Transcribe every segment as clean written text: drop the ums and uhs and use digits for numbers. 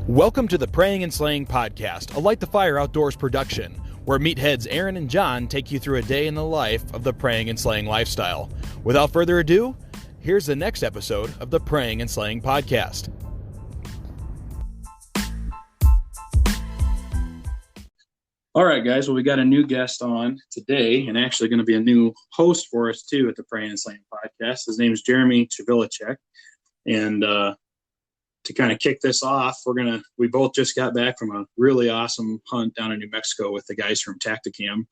Welcome to the Prayin and Slayin podcast, a Light the Fire Outdoors production, where meatheads Aaron and John take you through a day in the life of the praying and slaying lifestyle. Without further ado, here's the next episode of the Prayin and Slayin podcast. All right, guys. Well, we got a new guest on today, and actually going to be a new host for us too at the Prayin and Slayin podcast. His name is Jeremy Chvilicek, and to kind of kick this off, we both just got back from a really awesome hunt down in New Mexico with the guys from Tactacam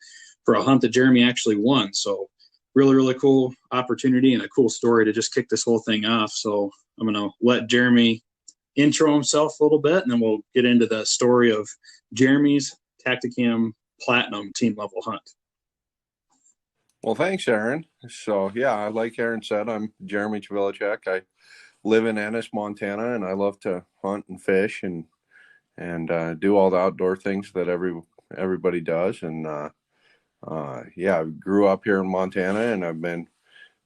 for a hunt that Jeremy actually won. So really, really cool opportunity and a cool story to just kick this whole thing off. So I'm going to let Jeremy intro himself a little bit, and then we'll get into the story of Jeremy's Tactacam Platinum team level hunt. Well, thanks, Aaron. So yeah, like Aaron said, I'm Jeremy Chvilicek. I live in Ennis, Montana, and I love to hunt and fish and do all the outdoor things that everybody does. And I grew up here in Montana, and I've been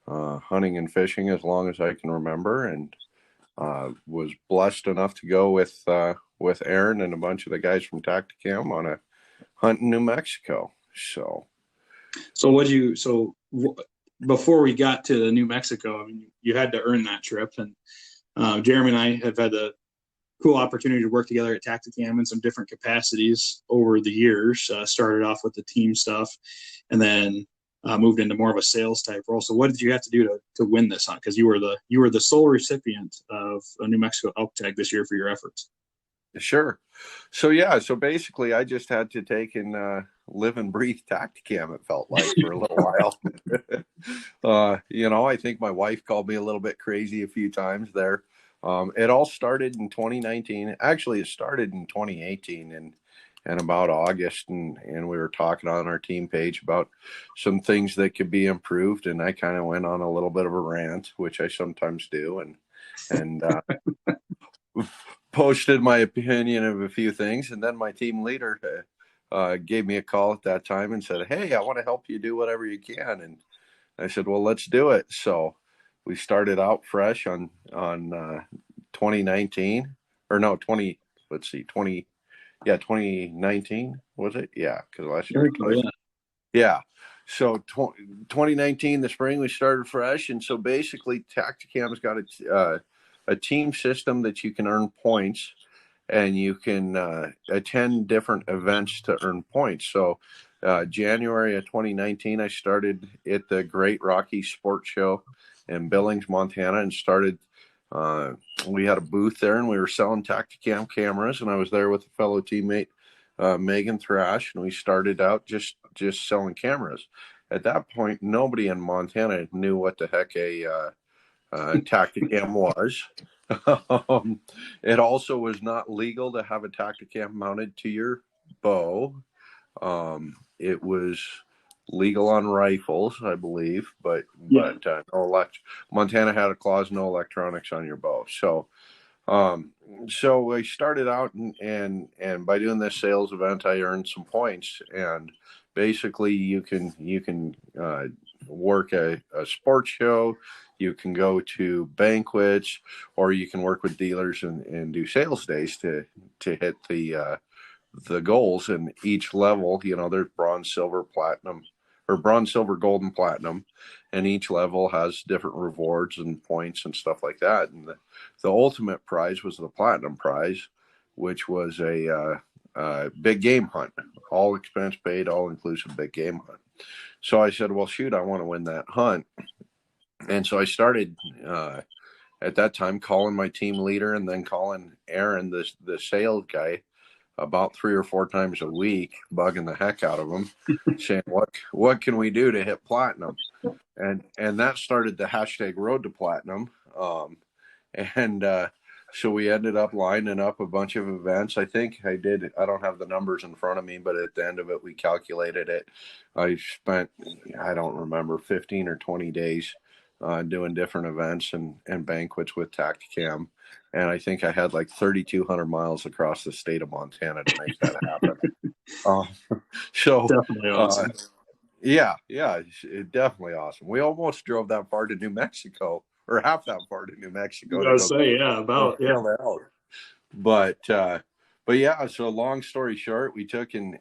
hunting and fishing as long as I can remember, and was blessed enough to go with Aaron and a bunch of the guys from Tactacam on a hunt in New Mexico. Before we got to New Mexico, I mean, you had to earn that trip, and Jeremy and I have had the cool opportunity to work together at Tactacam in some different capacities over the years. Started off with the team stuff, and then moved into more of a sales type role. So, what did you have to do to win this hunt? Because you were the sole recipient of a New Mexico elk tag this year for your efforts. Sure. So basically, I just had to take and live and breathe Tactacam, it felt like, for a little while. I think my wife called me a little bit crazy a few times there. It all started in 2019. Actually, it started in 2018 and about August, and we were talking on our team page about some things that could be improved, and I kind of went on a little bit of a rant, which I sometimes do, and posted my opinion of a few things, and then my team leader gave me a call at that time and said, "Hey, I want to help you do whatever you can." And I said, "Well, let's do it." So we started out fresh on 2019, or no, 2019 was it? Yeah, because last year. Yeah. So 2019, the spring, we started fresh, and so basically, Tactacam's got a team system that you can earn points, and you can attend different events to earn points. So January of 2019, I started at the Great Rocky Sports Show in Billings, Montana, and started. We had a booth there, and we were selling Tactacam cameras, and I was there with a fellow teammate, Megan Thrash, and we started out just selling cameras. At that point, nobody in Montana knew what the heck a Tactacam was. It also was not legal to have a Tactacam mounted to your bow. It was legal on rifles, I believe, but no Montana had a clause, no electronics on your bow. So I started out, and by doing this sales event, I earned some points. And basically, you can work a sports show. You can go to banquets, or you can work with dealers and do sales days to hit the goals. And each level, there's bronze, silver, platinum, or bronze, silver, gold, and platinum. And each level has different rewards and points and stuff like that. And the ultimate prize was the platinum prize, which was a big game hunt, all expense paid, all inclusive big game hunt. So I said, well, shoot, I want to win that hunt. And so I started at that time calling my team leader, and then calling Aaron, the sales guy, about 3 or 4 times a week, bugging the heck out of him, saying, what can we do to hit platinum? And that started the hashtag Road to Platinum. So we ended up lining up a bunch of events. I think I don't have the numbers in front of me, but at the end of it, we calculated it. I spent, I don't remember, 15 or 20 days doing different events and banquets with Tactacam. And I think I had like 3,200 miles across the state of Montana to make that happen. So definitely awesome. Definitely awesome. We almost drove that far to New Mexico, or half that far to New Mexico. I was say, about. but yeah, so long story short, we took and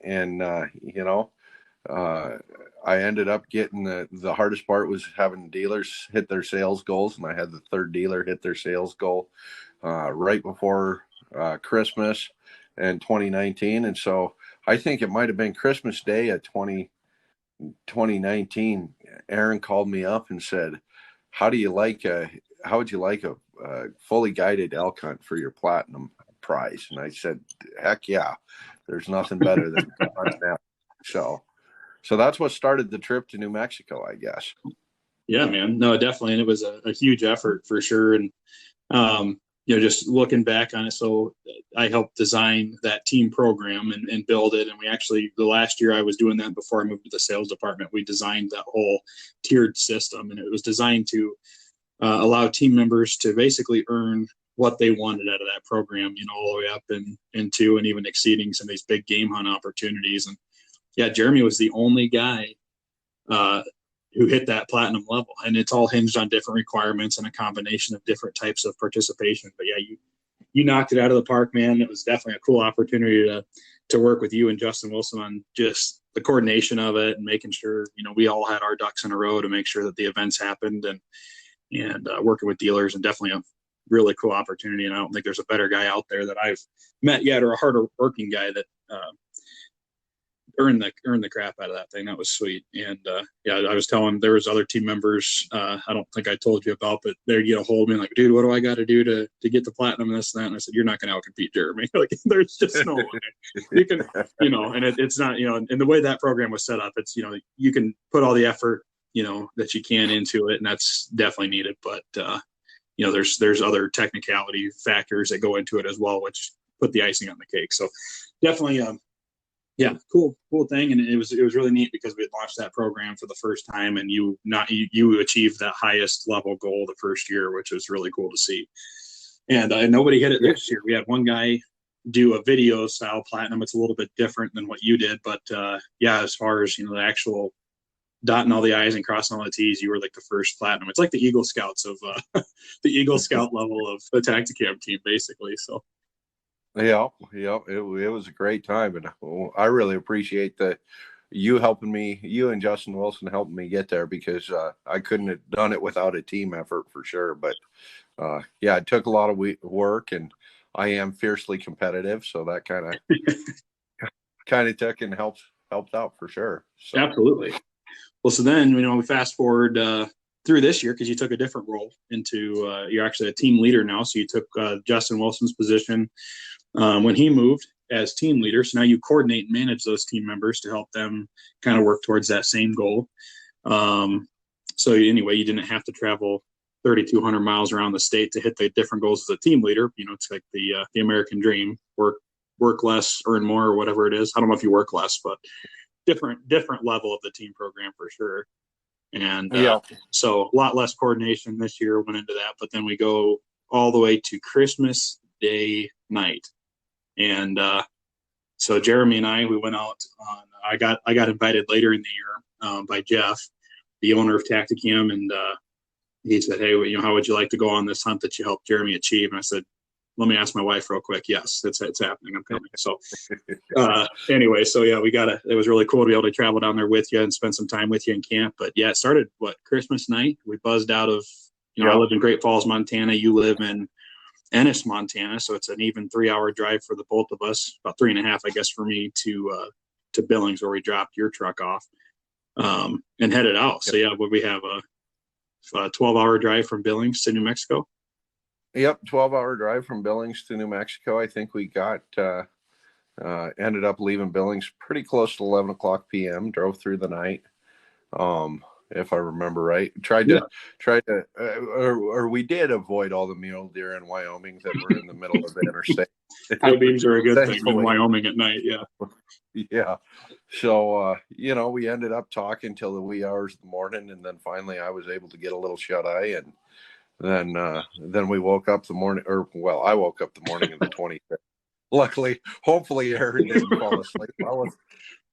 I ended up getting the hardest part was having dealers hit their sales goals, and I had the third dealer hit their sales goal right before Christmas in 2019. And so I think it might have been Christmas Day of 2019. Aaron called me up and said, how would you like a fully guided elk hunt for your platinum prize? And I said, heck yeah, there's nothing better than hunting that. So that's what started the trip to New Mexico, I guess. Yeah, man. No, definitely. And it was a huge effort for sure. And, just looking back on it. So I helped design that team program and build it. And we actually, the last year I was doing that before I moved to the sales department, we designed that whole tiered system. And it was designed to allow team members to basically earn what they wanted out of that program, all the way up into and even exceeding some of these big game hunt opportunities. And yeah, Jeremy was the only guy who hit that platinum level, and it's all hinged on different requirements and a combination of different types of participation. But yeah, you knocked it out of the park, man. It was definitely a cool opportunity to work with you and Justin Wilson on just the coordination of it and making sure, we all had our ducks in a row to make sure that the events happened and working with dealers, and definitely a really cool opportunity. And I don't think there's a better guy out there that I've met yet, or a harder working guy that earned the crap out of that thing. That was sweet. And I was telling, there was other team members I don't think I told you about, but they'd get a hold of me like, dude, what do I got to do to get the platinum and this and that? And I said, you're not going to outcompete Jeremy. Like, there's just no way you can, and it's not, and the way that program was set up, it's, you can put all the effort, that you can into it, and that's definitely needed. But there's other technicality factors that go into it as well, which put the icing on the cake. So definitely, cool thing. And it was really neat because we had launched that program for the first time, and you achieved that highest level goal the first year, which was really cool to see. And nobody hit it this year. We had one guy do a video style platinum. It's a little bit different than what you did, but as far as the actual dotting all the I's and crossing all the T's, you were like the first platinum. It's like the Eagle Scouts of the Eagle Scout level of the Tactacam team, basically. So. Yeah, it was a great time, and I really appreciate you and Justin Wilson helping me get there, because I couldn't have done it without a team effort for sure. But it took a lot of work, and I am fiercely competitive, so that kind of took and helped out for sure. So. Absolutely. Well, so then we fast forward through this year, because you took a different role into you're actually a team leader now. So you took Justin Wilson's position when he moved as team leader. So now you coordinate and manage those team members to help them kind of work towards that same goal. So anyway, you didn't have to travel 3,200 miles around the state to hit the different goals as a team leader. It's like the American dream: work less, earn more, or whatever it is. I don't know if you work less, but different level of the team program for sure. And so a lot less coordination this year went into that. But then we go all the way to Christmas Day night. And so Jeremy and we went out on, I got invited later in the year by Jeff, the owner of Tactacam. And he said, hey, how would you like to go on this hunt that you helped Jeremy achieve? And I said, let me ask my wife real quick. Yes, it's happening. I'm coming. So anyway, so it was really cool to be able to travel down there with you and spend some time with you in camp. But it started Christmas night. We buzzed out of, I live in Great Falls, Montana. You live in Ennis, Montana. So it's an even 3-hour drive for the both of us, about 3.5, I guess, for me to Billings, where we dropped your truck off and headed out. So we have a 12-hour drive from Billings to New Mexico. Yep, 12-hour drive from Billings to New Mexico. I think we got ended up leaving Billings pretty close to 11 o'clock p.m. Drove through the night, if I remember right. We did avoid all the mule deer in Wyoming that were in the middle of the interstate. High beams are a good thing in Wyoming at night. Yeah. So we ended up talking till the wee hours of the morning, and then finally I was able to get a little shut eye, and then we woke up the morning, I woke up the morning of the 25th. Luckily, hopefully Aaron didn't fall asleep.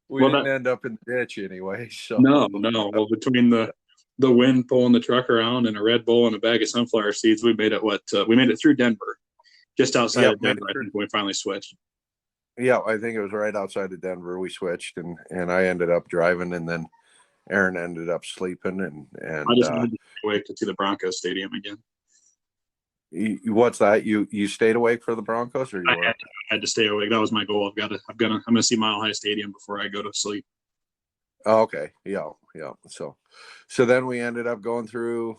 We didn't end up in the ditch anyway. So no. Well, between the wind pulling the truck around and a Red Bull and a bag of sunflower seeds, we made it through Denver. Just outside of Denver, I think, when we finally switched. Yeah, I think it was right outside of Denver. We switched, and I ended up driving, and then Aaron ended up sleeping. And I just wanted to stay awake to see the Broncos stadium again. What's that? You stayed awake for the Broncos, or I had to stay awake. That was my goal. I'm gonna see Mile High Stadium before I go to sleep. Oh, okay. Yeah. So then we ended up going through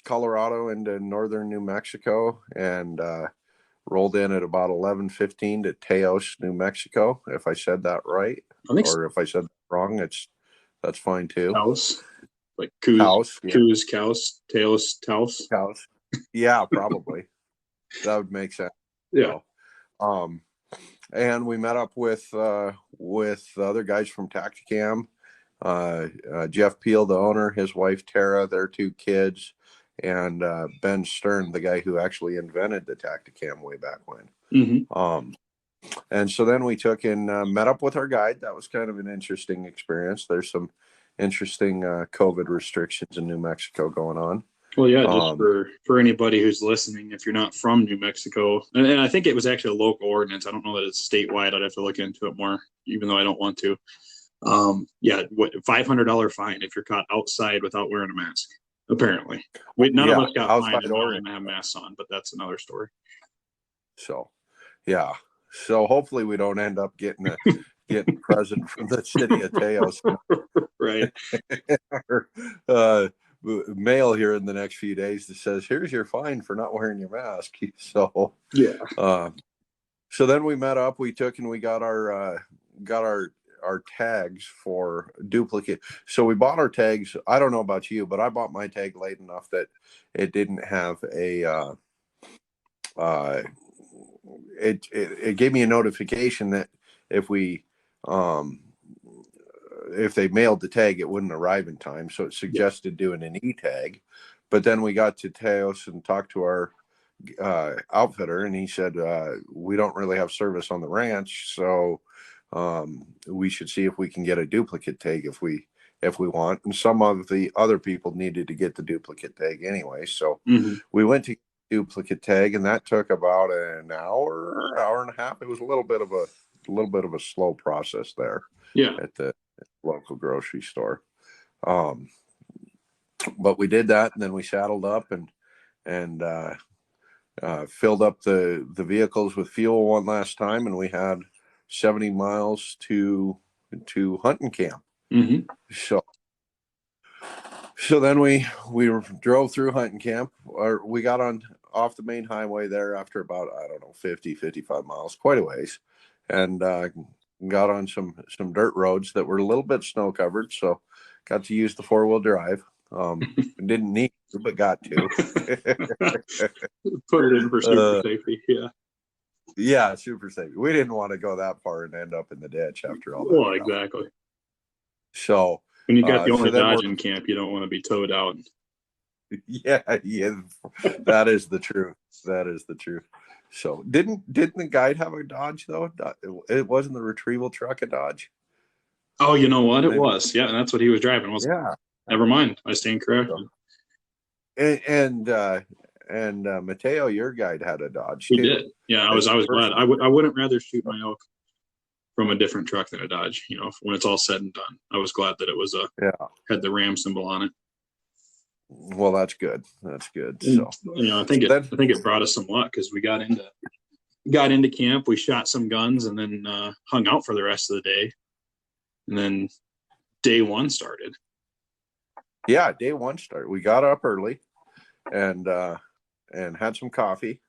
Colorado into northern New Mexico, and rolled in at about 11:15 to Teos, New Mexico. If I said that right, or if I said that wrong, that's fine too. Cows, like cows, Teos, cows. Yeah, probably. That would make sense. Yeah. And we met up with the other guys from Tactacam, Jeff Peel, the owner, his wife Tara, their 2 kids, and Ben Stern, the guy who actually invented the Tactacam way back when. Mm-hmm. And so then we took and met up with our guide. That was kind of an interesting experience. There's some interesting COVID restrictions in New Mexico going on. Well, yeah, just for anybody who's listening, if you're not from New Mexico, and I think it was actually a local ordinance. I don't know that it's statewide. I'd have to look into it more, even though I don't want to. $500 fine if you're caught outside without wearing a mask. Apparently, none of us got fined and didn't have masks on, but that's another story. So, yeah. So hopefully we don't end up getting a present from the city of Teos, right? Mail here in the next few days that says, "Here's your fine for not wearing your mask." So yeah. So then we met up. We took and we got our tags for duplicate. So we bought our tags. I don't know about you, but I bought my tag late enough that it didn't have a. It gave me a notification that if they mailed the tag, it wouldn't arrive in time. So it suggested doing an e-tag. But then we got to Teos and talked to our outfitter, and he said, we don't really have service on the ranch. So we should see if we can get a duplicate tag if we want. And some of the other people needed to get the duplicate tag anyway. So we went to duplicate tag, and that took about an hour and a half. It was a little bit of a slow process there. Yeah. At the local grocery store. But we did that, and then we saddled up and filled up the vehicles with fuel one last time, and we had 70 miles to hunting camp. Mm-hmm. So then we drove through hunting camp, or we got off the main highway there after about, 55 miles, quite a ways, and got on some dirt roads that were a little bit snow covered, so got to use the 4-wheel drive. Didn't need to, but got to. Put it in for super safety. Yeah, super safety. We didn't want to go that far and end up in the ditch after all that. Well, exactly. So when you got the only Dodge in camp, you don't want to be towed out. Yeah, that is the truth. That is the truth. So didn't the guide have a Dodge though? It wasn't the retrieval truck a Dodge. Oh, you know what? It was. Yeah, and that's what he was driving. Yeah. Never mind. I stand corrected. And Mateo, your guide had a Dodge too. He did. Yeah, I was glad. I wouldn't rather shoot my elk from a different truck than a Dodge. When it's all said and done, I was glad that it was had the Ram symbol on it. Well, that's good. That's good. So I think it brought us some luck because we got into camp. We shot some guns and then hung out for the rest of the day. And then day one started. Yeah, day one started. We got up early and had some coffee,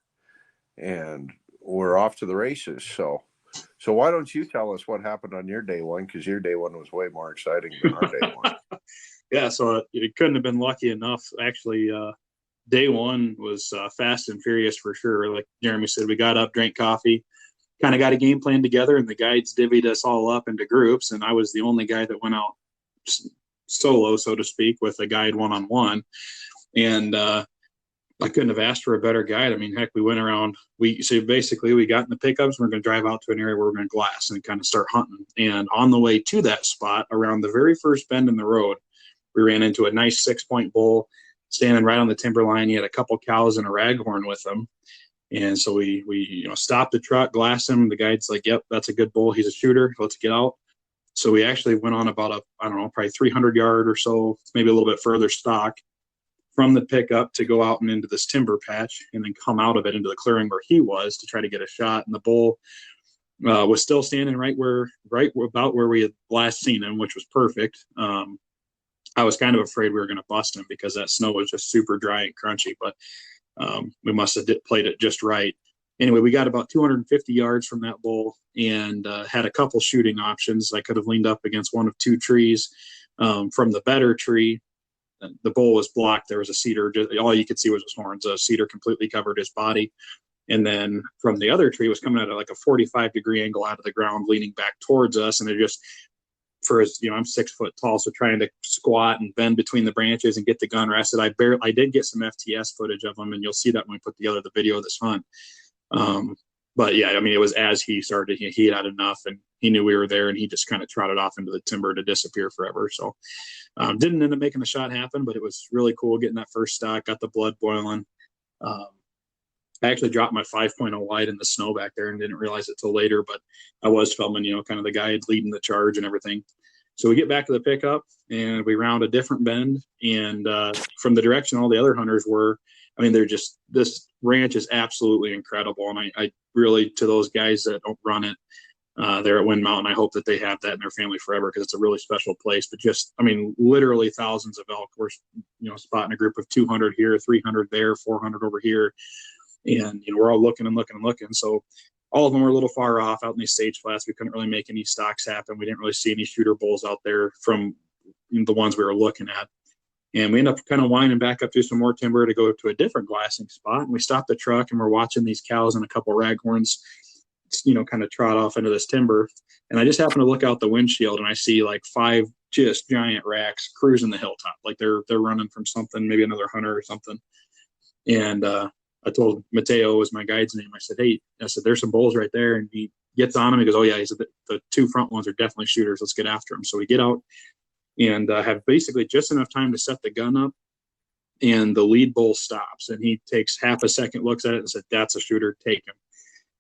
and we're off to the races. So why don't you tell us what happened on your day one? Because your day one was way more exciting than our day one. Yeah, so it couldn't have been lucky enough. Actually, day one was fast and furious for sure. Like Jeremy said, we got up, drank coffee, kind of got a game plan together, and the guides divvied us all up into groups. And I was the only guy that went out solo, so to speak, with a guide one-on-one. And I couldn't have asked for a better guide. I mean, heck, we went around. So basically, we got in the pickups. We're going to drive out to an area where we're going to glass and kind of start hunting. And on the way to that spot, around the very first bend in the road, we ran into a nice 6-point bull standing right on the timber line. He had a couple cows and a raghorn with him. And so we stopped the truck, glassed him. The guide's like, yep, that's a good bull. He's a shooter. Let's get out. So we actually went on about probably 300 yard or so, maybe a little bit further stock from the pickup to go out and into this timber patch and then come out of it into the clearing where he was to try to get a shot. And the bull was still standing right about where we had last seen him, which was perfect. I was kind of afraid we were going to bust him because that snow was just super dry and crunchy, but we must have played it just right. Anyway, we got about 250 yards from that bull and had a couple shooting options. I could have leaned up against one of two trees. From the better tree, the bull was blocked. There was a cedar. All you could see was his horns. A cedar completely covered his body. And then from the other tree was coming at like a 45-degree angle out of the ground, leaning back towards us. And it just, I'm 6 foot tall, so trying to squat and bend between the branches and get the gun rested. I did get some FTS footage of him, and you'll see that when we put together the video of this hunt. But yeah, it was as he started, he had enough, and he knew we were there, and he just kind of trotted off into the timber to disappear forever. So didn't end up making the shot happen, but it was really cool getting that first stock, got the blood boiling. I actually dropped my 5.0 wide in the snow back there and didn't realize it till later, but I was filming, kind of the guy leading the charge and everything. So we get back to the pickup and we round a different bend, and from the direction all the other hunters were, this ranch is absolutely incredible. And I really, to those guys that don't run it there at Wind Mountain, I hope that they have that in their family forever, because it's a really special place. But just, literally thousands of elk. We're, spotting a group of 200 here, 300 there, 400 over here. And, we're all looking and looking and looking. So all of them were a little far off out in these sage flats. We couldn't really make any stocks happen. We didn't really see any shooter bulls out there from the ones we were looking at. And we ended up kind of winding back up through some more timber to go to a different glassing spot. And we stopped the truck and we're watching these cows and a couple raghorns, kind of trot off into this timber. And I just happened to look out the windshield and I see like 5 just giant racks cruising the hilltop. Like they're running from something, maybe another hunter or something. And I told Mateo, was my guide's name. I said, hey, there's some bulls right there. And he gets on him. He goes, oh yeah. He said, the 2 front ones are definitely shooters. Let's get after them. So we get out and have basically just enough time to set the gun up, and the lead bull stops and he takes half a second, looks at it and said, that's a shooter, take him.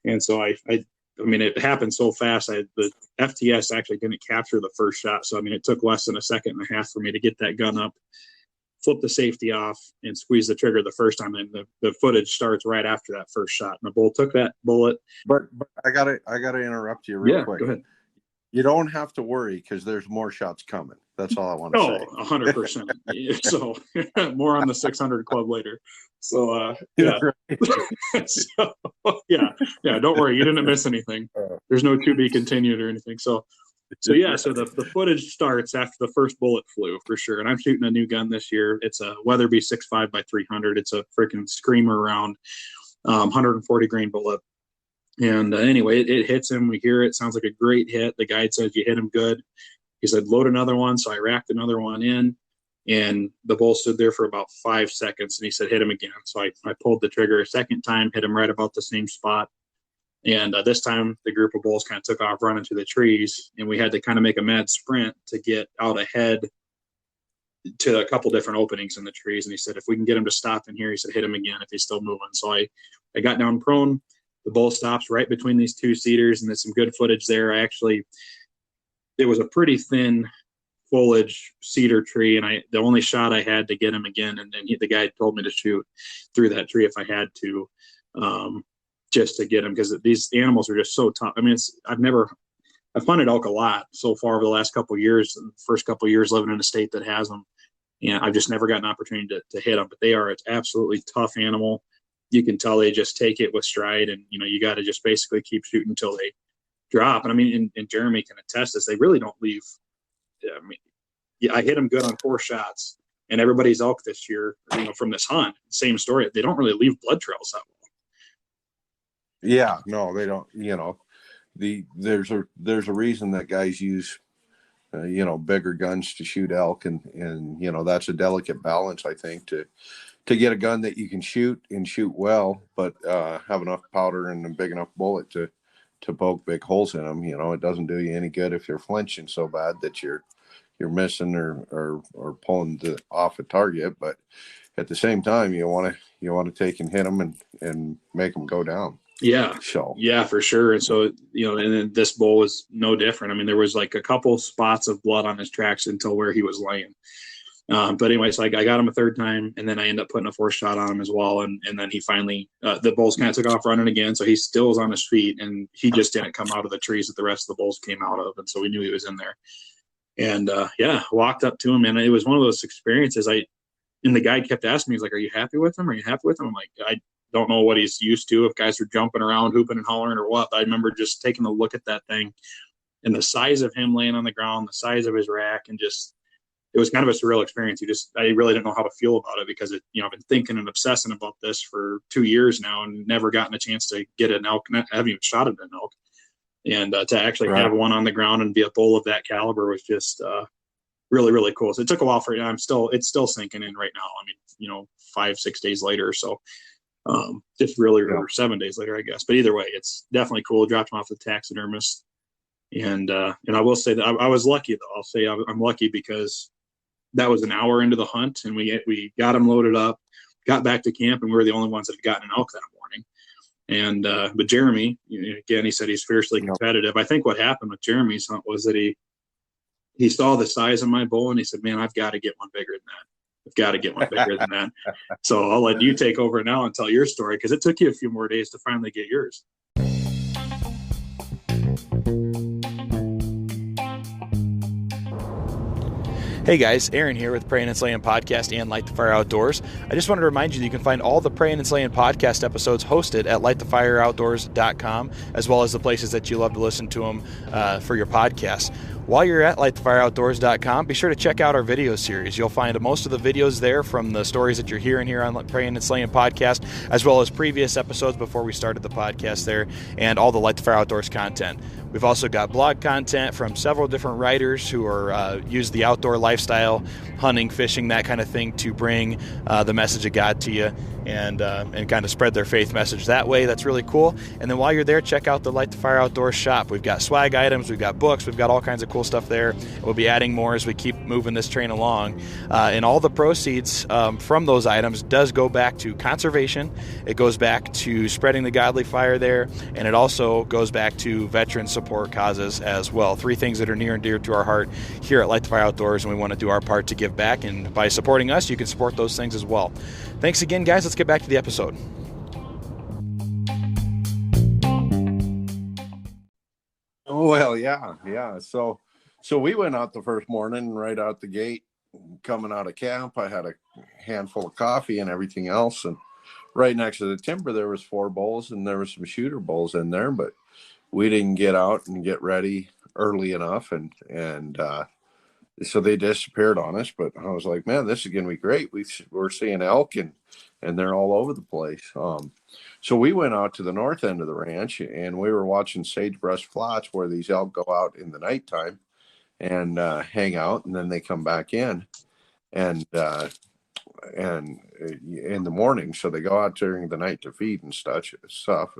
And so it happened so fast. The FTS actually didn't capture the first shot. So, it took less than a second and a half for me to get that gun up, flip the safety off, and squeeze the trigger the first time. And the footage starts right after that first shot. And the bull took that bullet. But I gotta interrupt you real quick. Go ahead. You don't have to worry, because there's more shots coming. That's all I want to say. 100%. So more on the 600 club later. So yeah. So, yeah. Don't worry. You didn't miss anything. There's no to be continued or anything. So yeah, so the footage starts after the first bullet flew, for sure. And I'm shooting a new gun this year. It's a Weatherby 6.5 by 300. It's a freaking screamer round, 140 grain bullet. And anyway, it hits him. We hear it. Sounds like a great hit. The guide says, you hit him good. He said, load another one. So I racked another one in, and the bull stood there for about 5 seconds. And he said, hit him again. So I pulled the trigger a second time, hit him right about the same spot. And this time the group of bulls kind of took off running to the trees, and we had to kind of make a mad sprint to get out ahead to a couple different openings in the trees. And he said, if we can get him to stop in here, he said, hit him again if he's still moving. So I got down prone. The bull stops right between these 2 cedars, and there's some good footage there. It was a pretty thin foliage cedar tree, and the only shot I had to get him again, and the guy told me to shoot through that tree if I had to, just to get him, because these animals are just so tough. I've hunted elk a lot so far over the last couple of years, first couple of years living in a state that has them, and I've just never got an opportunity to hit them. But they are an absolutely tough animal. You can tell they just take it with stride, and you got to just basically keep shooting until they drop. And and Jeremy can attest this. They really don't leave. I hit them good on 4 shots, and everybody's elk this year, from this hunt, same story. They don't really leave blood trails that well. Yeah, no, they don't. There's a reason that guys use, bigger guns to shoot elk, and that's a delicate balance, I think, to get a gun that you can shoot and shoot well, but have enough powder and a big enough bullet to poke big holes in them. It doesn't do you any good if you're flinching so bad that you're missing or pulling off a target. But at the same time, you want to take and hit them and make them go down. Yeah. So yeah, for sure. And so, and then this bull was no different. I mean, there was like a couple spots of blood on his tracks until where he was laying. But anyway, so I got him a third time, and then I ended up putting a fourth shot on him as well. And then he finally, the bulls kind of took off running again. So he still was on his feet, and he just didn't come out of the trees that the rest of the bulls came out of. And so we knew he was in there. And walked up to him, and it was one of those experiences. And the guy kept asking me, he's like, "Are you happy with him? Are you happy with him?" I'm like, I don't know what he's used to, if guys are jumping around, hooping and hollering or what. But I remember just taking a look at that thing and the size of him laying on the ground, the size of his rack, and just, it was kind of a surreal experience. I really didn't know how to feel about it because I've been thinking and obsessing about this for 2 years now and never gotten a chance to get an elk. I haven't even shot at an elk. And to actually have one on the ground and be a bull of that caliber was just really, really cool. So it took a while for it. It's still sinking in right now. I mean, 5-6 days later or so. Just really, or 7 days later, I guess. But either way, it's definitely cool. Dropped him off the taxidermist. And I will say that I was lucky, though. I'll say I'm lucky because that was an hour into the hunt, and we got him loaded up, got back to camp, and we were the only ones that had gotten an elk that morning. And but Jeremy, again, he said he's fiercely competitive. I think what happened with Jeremy's hunt was that he saw the size of my bull, and he said, "Man, I've got to get one bigger than that. I've got to get one bigger than that." So I'll let you take over now and tell your story, because it took you a few more days to finally get yours. Hey guys, Aaron here with Prayin and Slayin podcast and Light the Fire Outdoors. I just wanted to remind you that you can find all the Prayin and Slayin podcast episodes hosted at lightthefireoutdoors.com, as well as the places that you love to listen to them for your podcast. While you're at lightthefireoutdoors.com, be sure to check out our video series. You'll find most of the videos there from the stories that you're hearing here on Prayin and Slayin podcast, as well as previous episodes before we started the podcast there, and all the Light the Fire Outdoors content. We've also got blog content from several different writers who are use the outdoor lifestyle, hunting, fishing, that kind of thing, to bring the message of God to you and kind of spread their faith message that way. That's really cool. And then while you're there, check out the Light the Fire Outdoors shop. We've got swag items, we've got books, we've got all kinds of cool stuff there. We'll be adding more as we keep moving this train along. And all the proceeds from those items does go back to conservation. It goes back to spreading the godly fire there, and it also goes back to veteran support causes as well. 3 things that are near and dear to our heart here at Light the Fire Outdoors, and we want to do our part to give back. And by supporting us, you can support those things as well. Thanks again, guys. Let's get back to the episode. Well, yeah. So we went out the first morning, right out the gate, coming out of camp. I had a handful of coffee and everything else, and right next to the timber there was 4 bulls, and there was some shooter bulls in there, but we didn't get out and get ready early enough, and so they disappeared on us. But I was like, man, this is gonna be great. We're seeing elk, and they're all over the place. So we went out to the north end of the ranch, and we were watching Sagebrush Flats, where these elk go out in the nighttime and hang out, and then they come back in and in the morning. So they go out during the night to feed and stuff,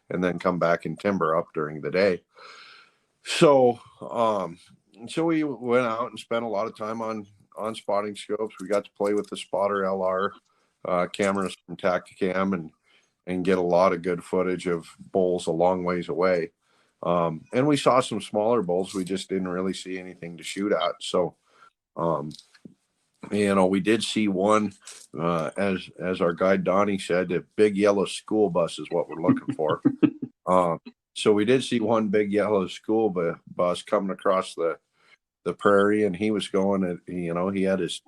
and then come back and timber up during the day. So we went out and spent a lot of time on spotting scopes. We got to play with the spotter LR cameras from Tactacam and get a lot of good footage of bulls a long ways away. And we saw some smaller bulls. We just didn't really see anything to shoot at. So, we did see one, as our guide Donnie said, a big yellow school bus is what we're looking for. So we did see one big yellow school bus coming across the prairie, and he was going, he had his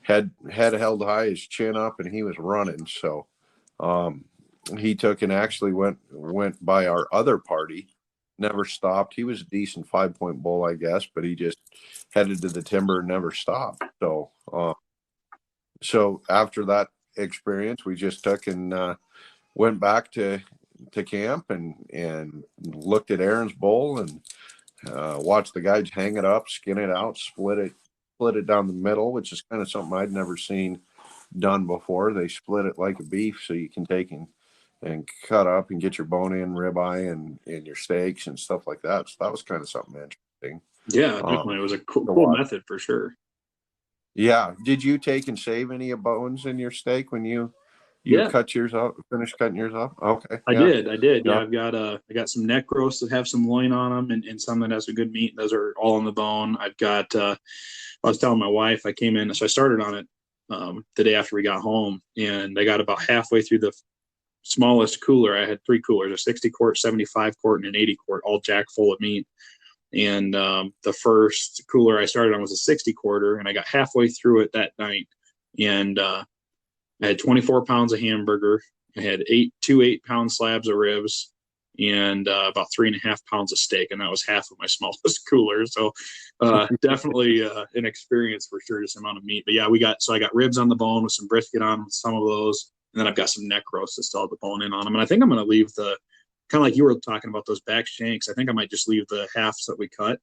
head held high, his chin up, and he was running. So he took and actually went by our other party, never stopped. He was a decent 5-point bull, I guess, but he just headed to the timber and never stopped. So after that experience, we just took and went back to camp and looked at Aaron's bull and watched the guys hang it up, skin it out, split it down the middle, which is kind of something I'd never seen done before. They split it like a beef, so you can take and cut up and get your bone in, ribeye, and your steaks and stuff like that. So that was kind of something interesting. Yeah, definitely. It was a cool method for sure. Yeah. Did you take and save any bones in your steak when you cut yours up, finished cutting yours up? Okay. I did. Yeah. Yeah. I got some neck roasts that have some loin on them and some that has a good meat. Those are all on the bone. I've got, I was telling my wife, I came in, so I started on it the day after we got home, and I got about halfway through the smallest cooler. I had 3 coolers, a 60 quart, 75 quart, and an 80 quart, all jack full of meat. And the first cooler I started on was a 60 quarter, and I got halfway through it that night. And I had 24 pounds of hamburger. I had 2 8-pound slabs of ribs and about 3.5 pounds of steak. And that was half of my smallest cooler. So definitely an experience for sure, just amount of meat. But yeah, I got ribs on the bone with some brisket on some of those. And then I've got some neck roasts that still have the bone in on them. And I think I'm going to leave the, kind of like you were talking about those back shanks, I think I might just leave the halves that we cut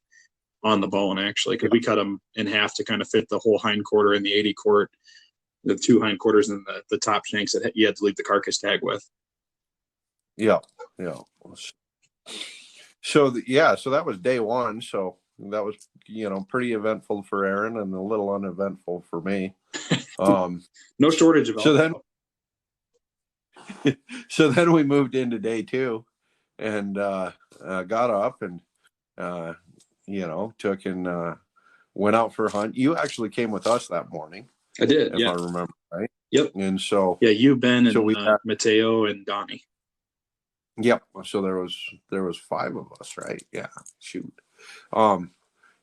on the bone, actually, because we cut them in half to kind of fit the whole hind quarter and the 80 quart, the 2 hind quarters and the top shanks that you had to leave the carcass tag with. Yeah. So that was day one. So that was, pretty eventful for Aaron and a little uneventful for me. No shortage of alcohol. So then we moved into day 2 and got up and, took and went out for a hunt. You actually came with us that morning. I did, if I remember right. Yep. And so you, Ben, and Mateo and Donnie. Yep. So there was 5 of us, right? Yeah. Shoot.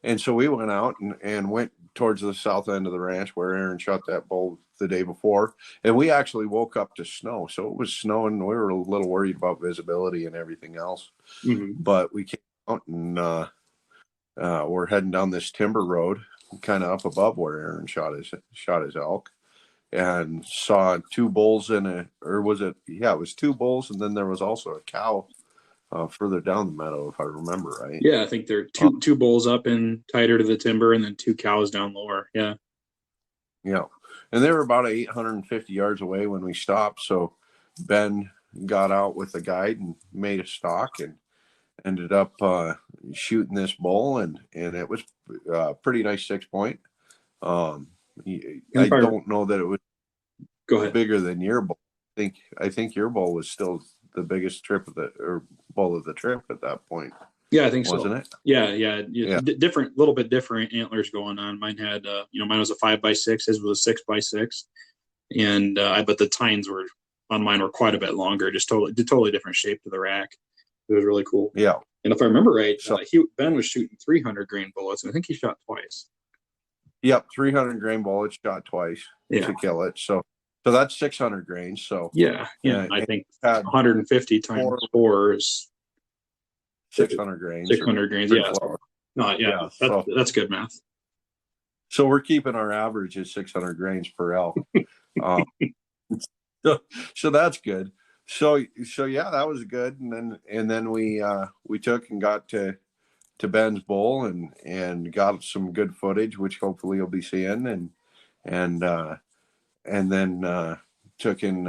And so we went out and went towards the south end of the ranch where Aaron shot that bull the day before. And we actually woke up to snow. So it was snowing. We were a little worried about visibility and everything else. Mm-hmm. But we came out and we're heading down this timber road kind of up above where Aaron shot his elk, and saw 2 bulls it was 2 bulls, and then there was also a cow further down the meadow, if I remember right. Yeah, I think there are two bulls up and tighter to the timber, and then 2 cows down lower. Yeah. And they were about 850 yards away when we stopped. So Ben got out with the guide and made a stalk and ended up shooting this bull, and it was a pretty nice 6-point. I don't know that it was bigger than your bull. I think your bull was still the biggest bull of the trip at that point. Yeah, I think wasn't it? Yeah. Little bit different antlers going on. Mine had, mine was a 5x6. His was a 6x6, and but the tines on mine were quite a bit longer. Just totally different shape to the rack. It was really cool. Yeah. And if I remember right, Ben was shooting 300 grain bullets, and I think he shot twice. Yep, 300 grain bullets, shot twice to kill it. So that's 600 grains. So I think 150 times 4 is 600 grains. 600 grains. Yeah. That's good math. So we're keeping our average at 600 grains per elk. So that's good. So yeah, that was good. And then we took and got to Ben's bull and got some good footage, which hopefully you'll be seeing, and then took and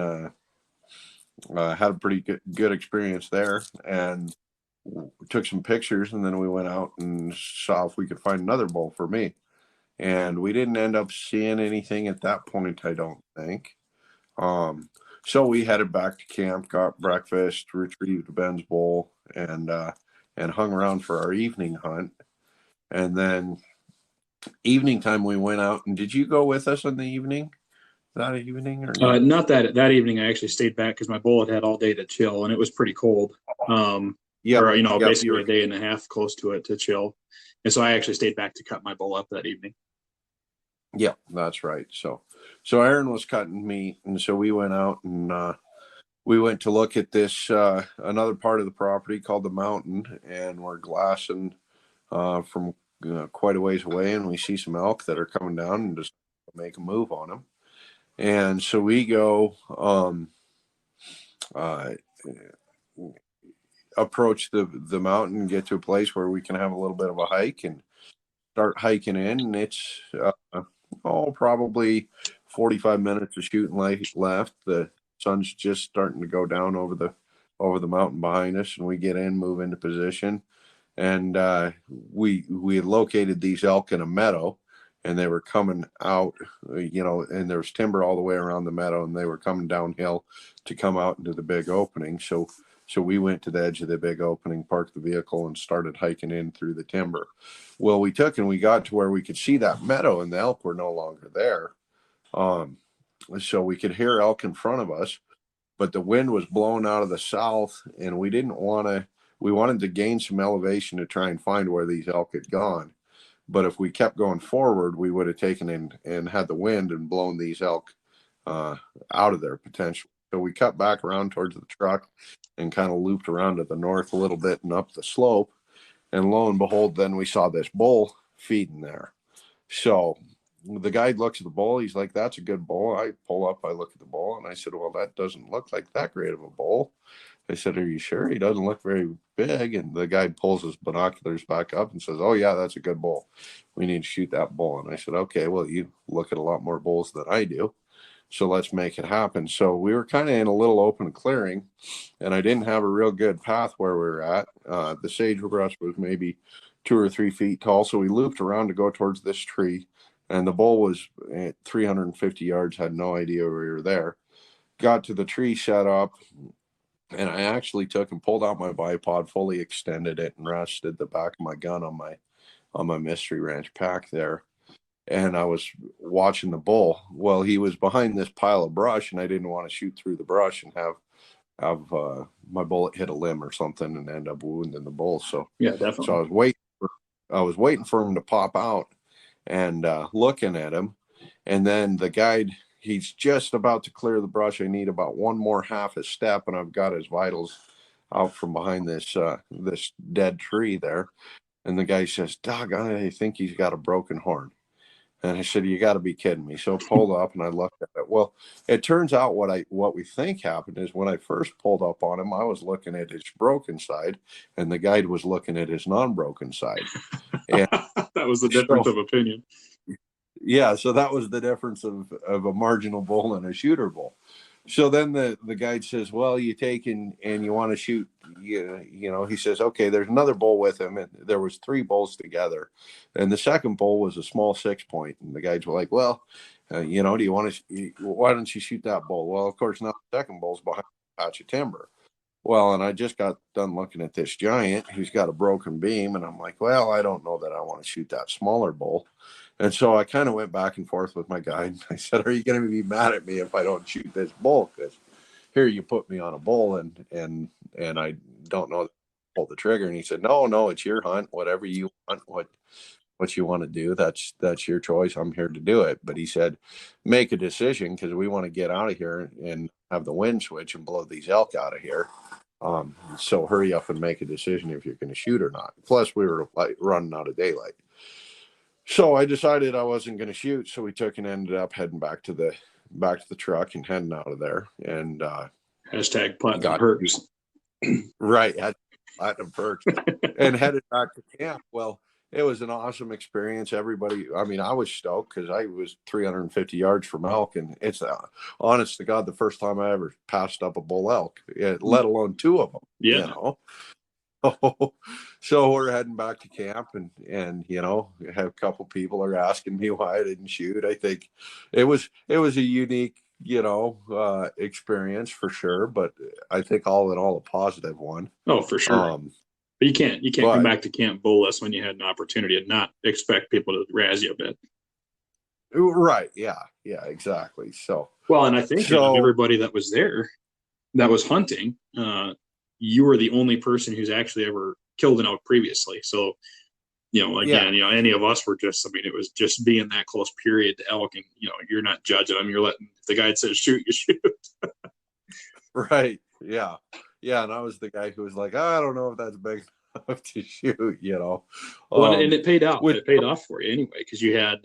had a pretty good experience there, and took some pictures, and then we went out and saw if we could find another bull for me. And we didn't end up seeing anything at that point, I don't think. So we headed back to camp, got breakfast, retrieved Ben's bull, and hung around for our evening hunt. And then evening time we went out. And did you go with us in the evening? That evening? Or not that evening. I actually stayed back because my bull had all day to chill, and it was pretty cold. Basically a day and a half close to it to chill. And so I actually stayed back to cut my bull up that evening. Yeah, that's right. So Aaron was cutting meat, and so we went out and we went to look at this another part of the property called the Mountain, and we're glassing from quite a ways away, and we see some elk that are coming down and just make a move on them. And so we go approach the mountain and get to a place where we can have a little bit of a hike and start hiking in. And it's probably 45 minutes of shooting left. The sun's just starting to go down over the mountain behind us, and we get in, move into position, and we located these elk in a meadow. and they were coming out, and there was timber all the way around the meadow, and they were coming downhill to come out into the big opening. So we went to the edge of the big opening, parked the vehicle, and started hiking in through the timber. Well, we got to where we could see that meadow, and the elk were no longer there. So we could hear elk in front of us, but the wind was blowing out of the south, and we wanted to gain some elevation to try and find where these elk had gone. But if we kept going forward, we would have taken and had the wind and blown these elk out of their potential. So we cut back around towards the truck and kind of looped around to the north a little bit and up the slope. And lo and behold, then we saw this bull feeding there. So the guide looks at the bull. He's like, "That's a good bull." I pull up, I look at the bull, and I said, "Well, that doesn't look like that great of a bull." I said, "Are you sure? He doesn't look very big." And the guy pulls his binoculars back up and says, "Oh, yeah, that's a good bull. We need to shoot that bull." And I said, "Okay, well, you look at a lot more bulls than I do, so let's make it happen." So we were kind of in a little open clearing, and I didn't have a real good path where we were at. The sagebrush was maybe 2 or 3 feet tall, so we looped around to go towards this tree, and the bull was at 350 yards, had no idea we were there. Got to the tree, set up, and I actually took and pulled out my bipod, fully extended it, and rested the back of my gun on my Mystery Ranch pack there. And I was watching the bull. Well, he was behind this pile of brush, and I didn't want to shoot through the brush and have my bullet hit a limb or something and end up wounding the bull. So yeah, definitely. So I was waiting for him to pop out and looking at him, and then the guide, he's just about to clear the brush. I need about one more half a step, and I've got his vitals out from behind this dead tree there. And the guy says, "Doggone it, I think he's got a broken horn." And I said, "You got to be kidding me." So I pulled up and I looked at it. Well, it turns out what we think happened is when I first pulled up on him, I was looking at his broken side, and the guide was looking at his non-broken side. And that was the difference of opinion. Yeah, so that was the difference of a marginal bull and a shooter bull. So then the guide says, "Well, you take and you want to shoot, he says, "Okay, there's another bull with him." And there was 3 bulls together. And the second bull was a small 6-point. And the guides were like, "Well, do you want to, why don't you shoot that bull?" Well, of course, now the second bull's behind a patch of timber. Well, and I just got done looking at this giant who's got a broken beam. And I'm like, well, I don't know that I want to shoot that smaller bull. And so I kind of went back and forth with my guide. I said, "Are you going to be mad at me if I don't shoot this bull? Because here you put me on a bull and I don't know to pull the trigger." And he said, No, it's your hunt. Whatever you want, what you want to do, that's your choice. I'm here to do it." But he said, "Make a decision, because we want to get out of here and have the wind switch and blow these elk out of here. So hurry up and make a decision if you're going to shoot or not." Plus, we were running out of daylight. So I decided I wasn't going to shoot. So we took and ended up heading back to the truck and heading out of there. And hashtag platinum perks. Right, had platinum perks and headed back to camp. Well, it was an awesome experience. Everybody, I mean, I was stoked because I was 350 yards from elk, and it's honest to God, the first time I ever passed up a bull elk, let alone 2 of them. Yeah. So we're heading back to camp, and have a couple people are asking me why I didn't shoot. I think it was a unique experience for sure, but I think all in all a positive one. Oh, for sure. But you can't come back to camp bullless when you had an opportunity and not expect people to razz you a bit. Right. Yeah, exactly. So well, and I think of everybody that was there that was hunting, you were the only person who's actually ever killed an elk previously. So, any of us were just, it was just being that close period to elk, and, you're not judging them. You're letting, if the guide says shoot, you shoot. Right. Yeah. Yeah. And I was the guy who was like, "I don't know if that's big enough to shoot," Well, and it paid out. It paid off for you anyway, because you had,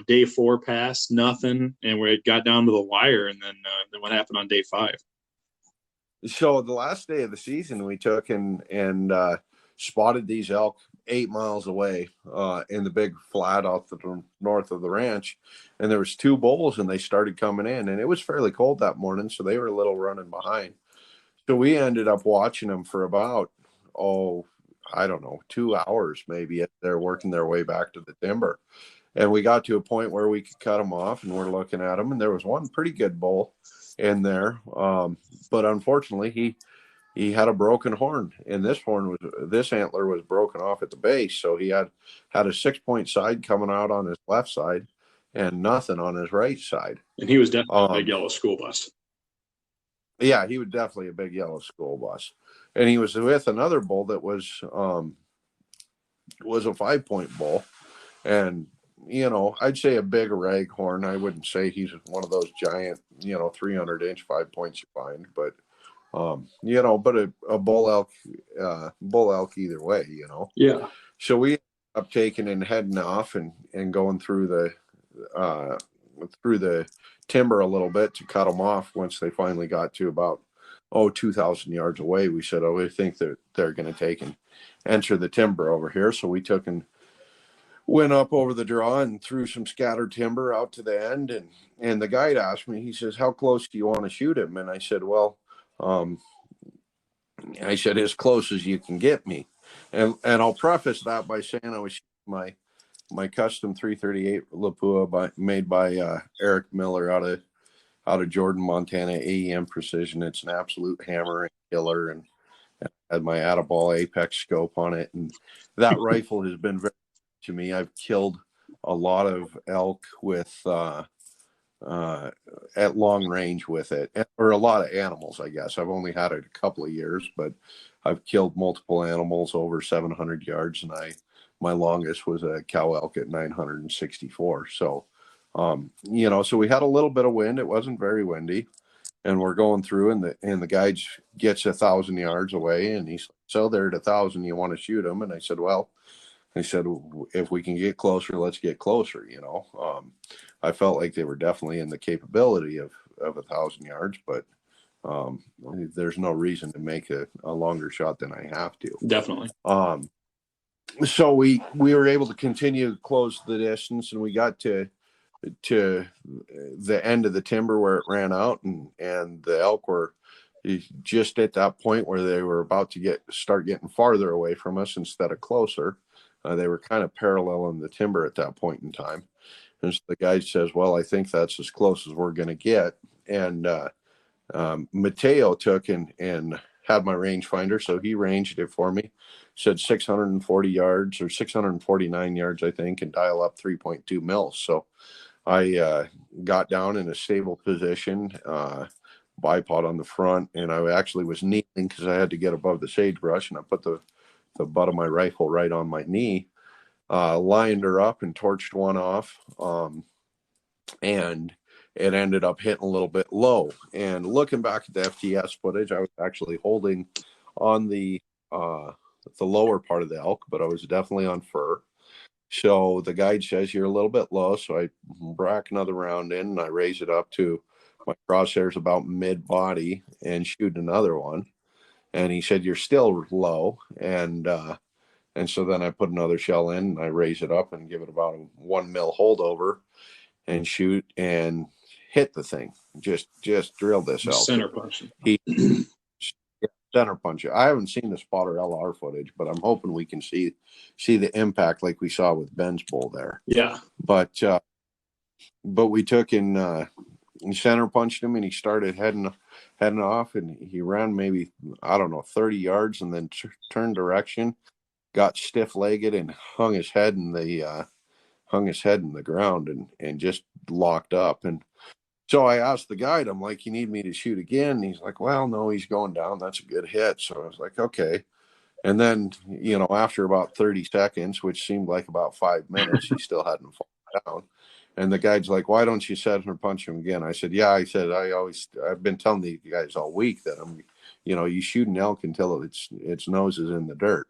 day 4 pass, nothing, and where it got down to the wire, and then what happened on day 5? So the last day of the season, we took and spotted these elk 8 miles away in the big flat off the north of the ranch, and there was 2 bulls, and they started coming in, and it was fairly cold that morning, so they were a little running behind. So we ended up watching them for about 2 hours maybe. They're working their way back to the timber. And we got to a point where we could cut them off, and we're looking at them, and there was one pretty good bull in there. But unfortunately, he had a broken horn, and this antler was broken off at the base. So he had a 6-point side coming out on his left side and nothing on his right side. And he was definitely a big yellow school bus. Yeah, he was definitely a big yellow school bus. And he was with another bull that was a 5-point bull. And, I'd say a big raghorn. I wouldn't say he's one of those giant, 300-inch 5 points you find, but, but a bull elk either way, Yeah. So we ended up taking and heading off and going through the timber a little bit to cut them off. Once they finally got to about 2,000 yards away, we said, we think that they're going to take and enter the timber over here. So we took and went up over the draw and threw some scattered timber out to the end. And the guide asked me, he says, how close do you want to shoot him? And I said, well, as close as you can get me. And I'll preface that by saying I was shooting my custom 338 Lapua made by Eric Miller out of Jordan, Montana, AEM Precision. It's an absolute hammer and killer, and I had my Atta-Ball Apex scope on it. And that rifle has been very good to me. I've killed a lot of elk with at long range with it, or a lot of animals, I guess. I've only had it a couple of years, but I've killed multiple animals over 700 yards, and my longest was a cow elk at 964. So, so we had a little bit of wind. It wasn't very windy, and we're going through, and the guide gets 1,000 yards away, and he's, so they're at 1,000. You want to shoot them? And I said, well, if we can get closer, let's get closer. I felt like they were definitely in the capability of 1,000 yards, but there's no reason to make a longer shot than I have to. Definitely. So we were able to continue to close the distance, and we got to the end of the timber where it ran out, and the elk were just at that point where they were about to start getting farther away from us instead of closer. They were kind of parallel in the timber at that point in time. And so the guide says, well, I think that's as close as we're going to get. And Mateo took and had my rangefinder, so he ranged it for me. Said 640 yards or 649 yards, I think, and dial up 3.2 mils. So I got down in a stable position, bipod on the front, and I actually was kneeling because I had to get above the sagebrush, and I put the butt of my rifle right on my knee, lined her up and torched one off, and it ended up hitting a little bit low. And looking back at the FTS footage, I was actually holding on the lower part of the elk, but I was definitely on fur. So the guide says you're a little bit low, so I brack another round in, and I raise it up to my crosshairs about mid body and shoot another one. And he said, you're still low. And so then I put another shell in, and I raise it up and give it about a 1 mil holdover and shoot and hit the thing. Just drill this elk. Center punch. Center punch. I haven't seen the spotter LR footage, but I'm hoping we can see the impact like we saw with Ben's bull there. Yeah. But we took and center punched him, and he started heading off, and he ran maybe, 30 yards, and then turned direction, got stiff-legged, and hung his head in the ground and just locked up. And so I asked the guide, I'm like, you need me to shoot again? And he's like, well, no, he's going down. That's a good hit. So I was like, okay. And then, after about 30 seconds, which seemed like about 5 minutes, he still hadn't fallen down. And the guide's like, why don't you center punch him again? I said, yeah. I said, I've been telling the guys all week that you shoot an elk until its nose is in the dirt.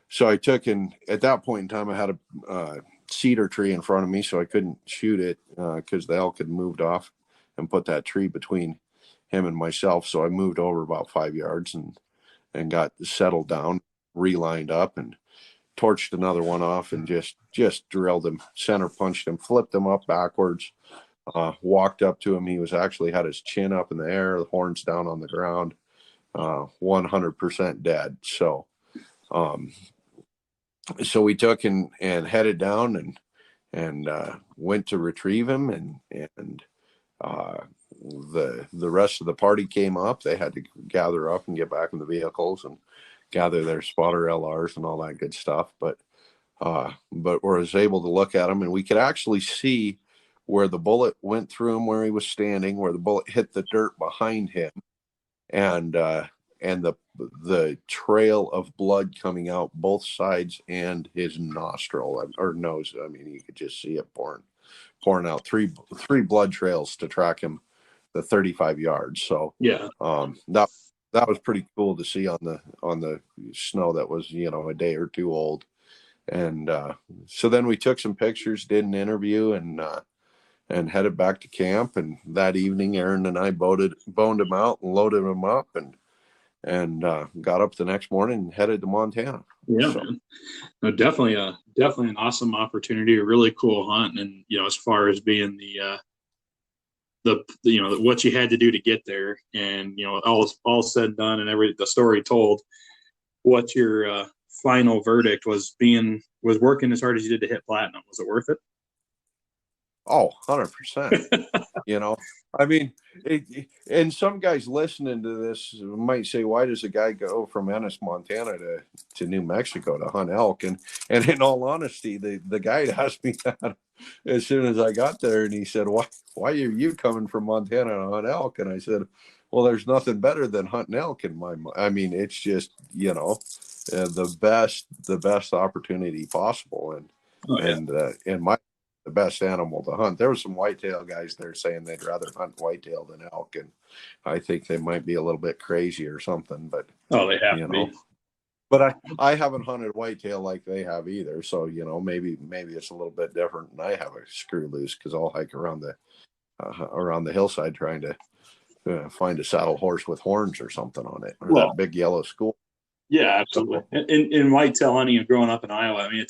So I took, and at that point in time, I had a cedar tree in front of me, so I couldn't shoot it because the elk had moved off and put that tree between him and myself. So I moved over about 5 yards and got settled down, relined up, and torched another one off, and just drilled him, center punched him, flipped him up backwards, walked up to him. He was actually had his chin up in the air, the horns down on the ground, 100% dead. So we took and headed down went to retrieve him, and the rest of the party came up. They had to gather up and get back in the vehicles and gather their spotter LRs and all that good stuff. But was able to look at him, and we could actually see where the bullet went through him, where he was standing, where the bullet hit the dirt behind him, and the trail of blood coming out both sides and his nostril or nose. I mean, you could just see it pouring out three blood trails to track him the 35 yards. So yeah, that was pretty cool to see on the snow that was, a day or two old. And so then we took some pictures, did an interview, and headed back to camp. And that evening, Aaron and I boned him out and loaded him up, and got up the next morning and headed to Montana. Yeah, so. Man. No, definitely an awesome opportunity, a really cool hunt. And as far as being the what you had to do to get there, and all said and done, and the story told, what your final verdict was working as hard as you did to hit platinum. Was it worth it? Oh, 100%. I mean, and some guys listening to this might say, why does a guy go from Ennis, Montana to New Mexico to hunt elk? And in all honesty, the guy asked me that as soon as I got there, and he said, why are you coming from Montana to hunt elk? And I said, well, there's nothing better than hunting elk in my mind. I mean, it's just, the best opportunity possible. And the best animal to hunt. There were some whitetail guys there saying they'd rather hunt whitetail than elk, and I think they might be a little bit crazy or something. But they have to be. But I haven't hunted whitetail like they have either, so maybe it's a little bit different. And I have a screw loose because I'll hike around the hillside trying to find a saddle horse with horns or something on it, or that big yellow school. Yeah, absolutely. In whitetail hunting and growing up in Iowa, I mean,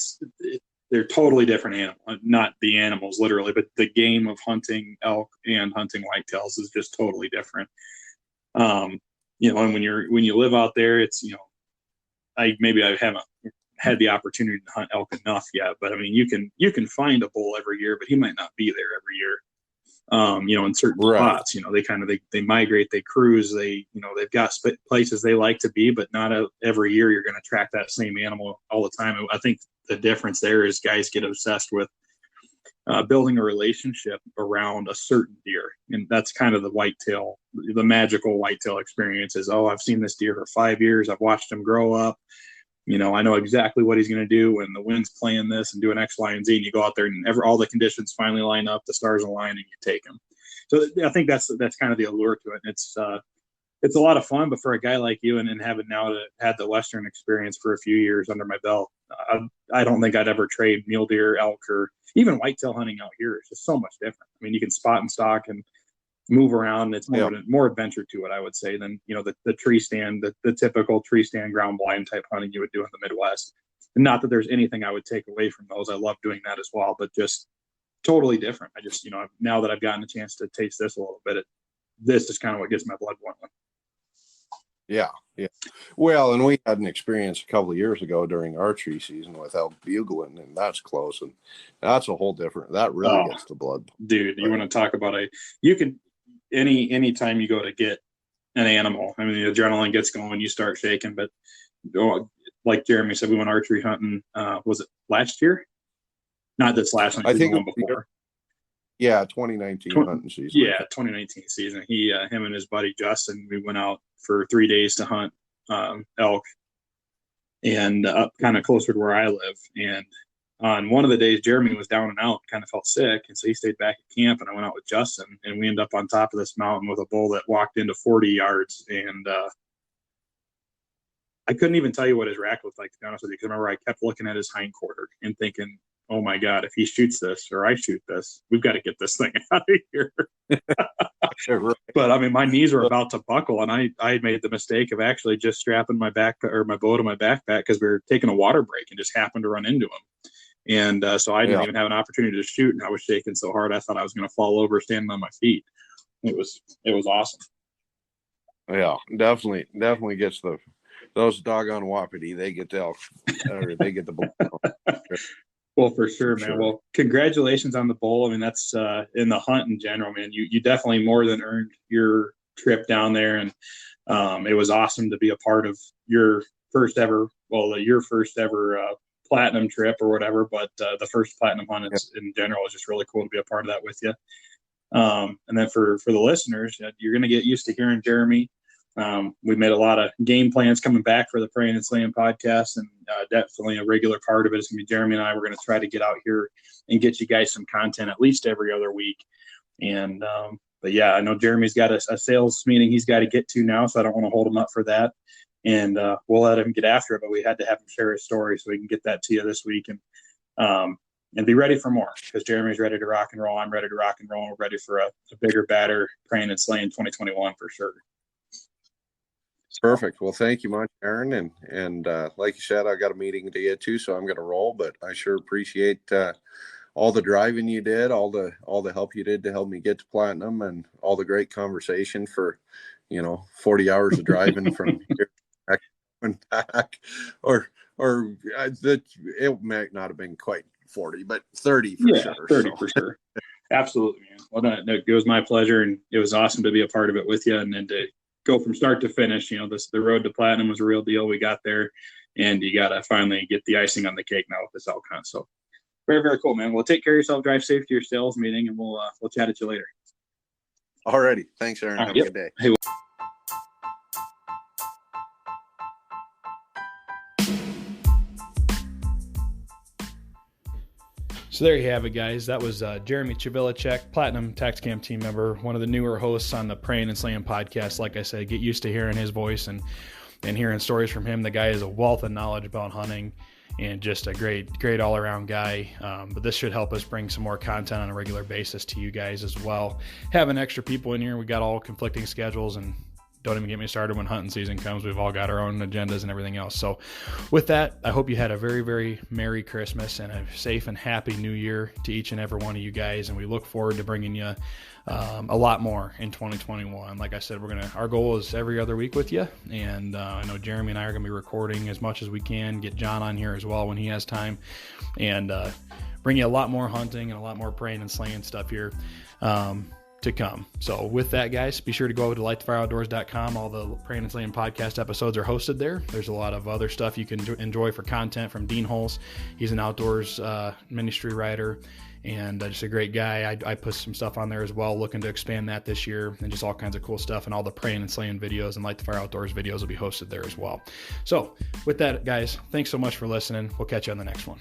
they're totally different animals, not the animals literally, but the game of hunting elk and hunting whitetails is just totally different. And when you live out there, it's, I haven't had the opportunity to hunt elk enough yet, but I mean, you can find a bull every year, but he might not be there every year. In certain spots, they migrate, they cruise, they've got places they like to be, but not every year you're going to track that same animal all the time. I think the difference there is guys get obsessed with building a relationship around a certain deer. And that's kind of the magical whitetail experience is, I've seen this deer for 5 years. I've watched him grow up. I know exactly what he's going to do when the wind's playing this and doing X, Y, and Z. And you go out there and all the conditions finally line up, the stars align, and you take him. So I think that's kind of the allure to it. And it's a lot of fun, but for a guy like you and having now had the Western experience for a few years under my belt, I don't think I'd ever trade mule deer, elk, or even whitetail hunting out here. It's just so much different. I mean, you can spot and stalk and move around. It's more adventure to it, I would say, than the tree stand, the typical tree stand ground blind type hunting you would do in the Midwest. And not that there's anything I would take away from those. I love doing that as well, but just totally different. I just now that I've gotten a chance to taste this a little bit, this is kind of what gets my blood boiling. Yeah. Well, and we had an experience a couple of years ago during archery season with elk bugling, and that's close, and that's a whole different. That really gets the blood. Dude, you want to talk about any time you go to get an animal, I mean, the adrenaline gets going, you start shaking. But like Jeremy said, we went archery hunting. Was it last year? Not this last one. I think the one before. Yeah, 2019 hunting season. Yeah, 2019 season. Him and his buddy Justin, we went out for 3 days to hunt elk, and up kind of closer to where I live. And on one of the days, Jeremy was down and out, kind of felt sick, and so he stayed back at camp. And I went out with Justin, and we ended up on top of this mountain with a bull that walked into 40 yards. And I couldn't even tell you what his rack looked like, to be honest with you, because I remember I kept looking at his hindquarter and thinking, oh my God, if he shoots this or I shoot this, we've got to get this thing out of here. But I mean, my knees were about to buckle, and I made the mistake of actually just strapping my backpack or my bow to my backpack because we were taking a water break and just happened to run into him. And so I didn't even have an opportunity to shoot, and I was shaking so hard I thought I was going to fall over standing on my feet. It was awesome. Yeah, definitely gets those doggone wapiti. They get the elk, or they get the bull. Well, for sure, man. Sure. Well, congratulations on the bowl. I mean, that's in the hunt in general, man. You definitely more than earned your trip down there, and it was awesome to be a part of your first ever platinum trip or whatever. But the first platinum hunt in general is just really cool to be a part of that with you. And then for the listeners, you're going to get used to hearing Jeremy. We made a lot of game plans coming back for the Prayin and Slayin podcast, and definitely a regular part of it is going to be Jeremy and I. We're going to try to get out here and get you guys some content at least every other week. And but yeah, I know Jeremy's got a sales meeting he's got to get to now, so I don't want to hold him up for that. And we'll let him get after it, but we had to have him share his story so we can get that to you this week and be ready for more, because Jeremy's ready to rock and roll. I'm ready to rock and roll. We're ready for a bigger, badder Prayin and Slayin 2021 for sure. Perfect. Well, thank you much, Aaron. And like you said, I got a meeting to get to, so I'm going to roll, but I sure appreciate all the driving you did, all the help you did to help me get to platinum, and all the great conversation for, 40 hours of driving from here back and back, or it might not have been quite 40, but 30 for sure. 30 for sure. Absolutely, man. Well, it was my pleasure, and it was awesome to be a part of it with you, and then to go from start to finish. The road to platinum was a real deal. We got there, and you got to finally get the icing on the cake now with this outcome. So very, very cool, man. Well, take care of yourself. Drive safe to your sales meeting, and we'll chat at you later. Alrighty. Thanks, Aaron. Have a good day. Hey, So there you have it, guys. That was Jeremy Chvilicek, Platinum Tactacam team member, one of the newer hosts on the Prayin and Slayin podcast. Like I said, get used to hearing his voice and hearing stories from him. The guy is a wealth of knowledge about hunting and just a great all-around guy. But this should help us bring some more content on a regular basis to you guys as well. Having extra people in here, we got all conflicting schedules, and don't even get me started when hunting season comes. We've all got our own agendas and everything else. So with that, I hope you had a very, very Merry Christmas and a safe and happy New Year to each and every one of you guys. And we look forward to bringing you a lot more in 2021. Like I said, our goal is every other week with you. And I know Jeremy and I are going to be recording as much as we can, get John on here as well when he has time, and bring you a lot more hunting and a lot more Prayin and Slayin stuff here to come. So with that, guys, be sure to go over to lightthefireoutdoors.com. All the Prayin and Slayin podcast episodes are hosted there. There's a lot of other stuff you can enjoy for content from Dean Hulse. He's an outdoors ministry writer and just a great guy. I put some stuff on there as well, looking to expand that this year, and just all kinds of cool stuff. And all the Prayin and Slayin videos and Light the Fire Outdoors videos will be hosted there as well. So with that, guys, thanks so much for listening. We'll catch you on the next one.